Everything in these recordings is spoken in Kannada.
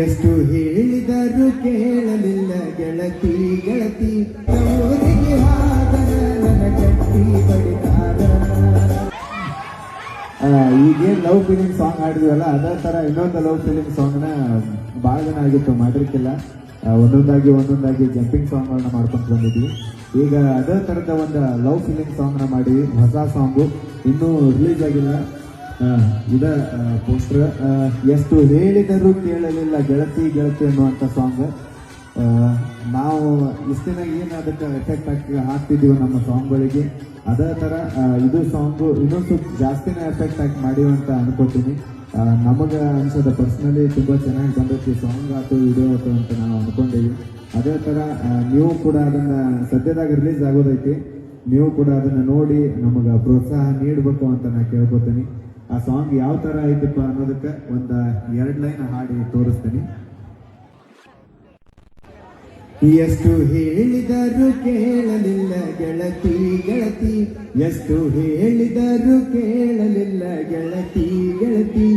ಎಷ್ಟು ಹೇಳಿದರೂ ಕೇಳಲಿಲ್ಲ ಗೆಳತಿ ಗೆಳತಿ ಊರಿಗೆ ಹಾದರ ನನ್ನ ಗಟ್ಟಿ ಬಡಿದಾರ. ಈಗೇನು ಲವ್ ಫೀಲಿಂಗ್ ಸಾಂಗ್ ಹಾಡಿದ್ವಲ್ಲ ಅದೇ ಥರ ಇನ್ನೊಂದು ಲವ್ ಫೀಲಿಂಗ್ ಸಾಂಗ್ನ ಭಾಳ ಜನ ಆಗಿತ್ತು ಮಾಡಿರ್ಕಿಲ್ಲ. ಒಂದೊಂದಾಗಿ ಜಂಪಿಂಗ್ ಸಾಂಗ್ಗಳನ್ನ ಮಾಡ್ಕೊಂಡು ಬಂದಿದ್ವಿ. ಈಗ ಅದೇ ಥರದ ಒಂದು ಲವ್ ಫೀಲಿಂಗ್ ಸಾಂಗ್ನ ಮಾಡಿದ್ವಿ. ಹೊಸ ಸಾಂಗು ಇನ್ನೂ ರಿಲೀಸ್ ಆಗಿಲ್ಲ. ಇದ ಪೋಸ್ಟರ್ ಎಷ್ಟು ಹೇಳಿದರೂ ಕೇಳಲಿಲ್ಲ ಗೆಳತಿ ಗೆಳತಿ ಅನ್ನುವಂಥ ಸಾಂಗ್. ನಾವು ಇಷ್ಟಿನ ಏನು ಅದಕ್ಕೆ ಎಫೆಕ್ಟ್ ಹಾಕ್ತಿದ್ದೀವಿ ನಮ್ಮ ಸಾಂಗ್ಗಳಿಗೆ, ಅದೇ ಥರ ಇದು ಸಾಂಗು ಇನ್ನೊಂದು ಸ್ವಲ್ಪ ಜಾಸ್ತಿನೇ ಎಫೆಕ್ಟ್ ಹಾಕಿ ಮಾಡೀವಿ ಅಂತ ಅನ್ಕೋತೀನಿ. ನಮಗೆ ಅನ್ಸೋದು ಪರ್ಸ್ನಲಿ ತುಂಬ ಚೆನ್ನಾಗಿ ಬಂದೈತಿ ಸಾಂಗ್ ಆಯ್ತು ವಿಡಿಯೋ ಆಯ್ತು ಅಂತ ನಾವು ಅನ್ಕೊಂಡೀವಿ. ಅದೇ ಥರ ನೀವು ಕೂಡ ಅದನ್ನು ಸದ್ಯದಾಗ ರಿಲೀಸ್ ಆಗೋದೈತಿ, ನೀವು ಕೂಡ ಅದನ್ನು ನೋಡಿ ನಮಗೆ ಪ್ರೋತ್ಸಾಹ ನೀಡಬೇಕು ಅಂತ ನಾನು ಕೇಳ್ಕೊತೀನಿ. ಆ ಸಾಂಗ್ ಯಾವ ಥರ ಐತಪ್ಪ ಅನ್ನೋದಕ್ಕೆ ಒಂದು 2 ಲೈನ್ ಹಾಡಿ ತೋರಿಸ್ತೀನಿ. ಎಷ್ಟು ಹೇಳಿದರೂ ಕೇಳಲಿಲ್ಲ ಗೆಳತಿ ಗೆಳತಿ ಎಷ್ಟು ಹೇಳಿದರೂ ಕೇಳಲಿಲ್ಲ ಗೆಳತಿ ಗೆಳತಿ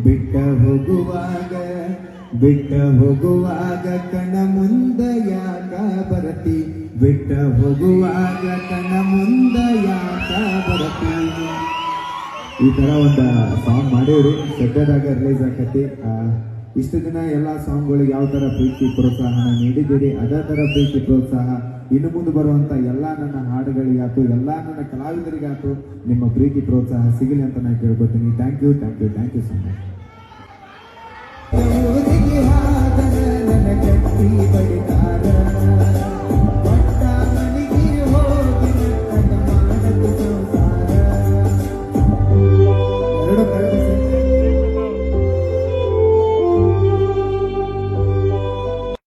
ಬಿಟ್ಟ ಹೋಗುವಾಗ ಕಣ ಮುಂದ ಯಾಕ ಬರತಿ ಬಿಟ್ಟ ಹೋಗುವಾಗ ಕಣ ಮುಂದ ಯಾಕ ಬರತಿ. ಈ ಥರ ಒಂದು ಸಾಂಗ್ ಮಾಡೀವ್ರಿ, ಸದ್ಯದಾಗ ರಿಲೀಸ್ ಆಕತಿ. ಇಷ್ಟು ದಿನ ಎಲ್ಲ ಸಾಂಗ್ಗಳಿಗೆ ಯಾವ ಥರ ಪ್ರೀತಿ ಪ್ರೋತ್ಸಾಹನ ನೀಡಿದ್ದೀರಿ, ಅದೇ ಥರ ಪ್ರೀತಿ ಪ್ರೋತ್ಸಾಹ ಇನ್ನು ಮುಂದೆ ಬರುವಂಥ ಎಲ್ಲ ನನ್ನ ಹಾಡುಗಳಿಗಾಯ್ತು, ಎಲ್ಲ ನನ್ನ ಕಲಾವಿದರಿಗಾಯ್ತು ನಿಮ್ಮ ಪ್ರೀತಿ ಪ್ರೋತ್ಸಾಹ ಸಿಗಲಿ ಅಂತ ನಾನು ಕೇಳ್ಕೊತೀನಿ. Thank you so much.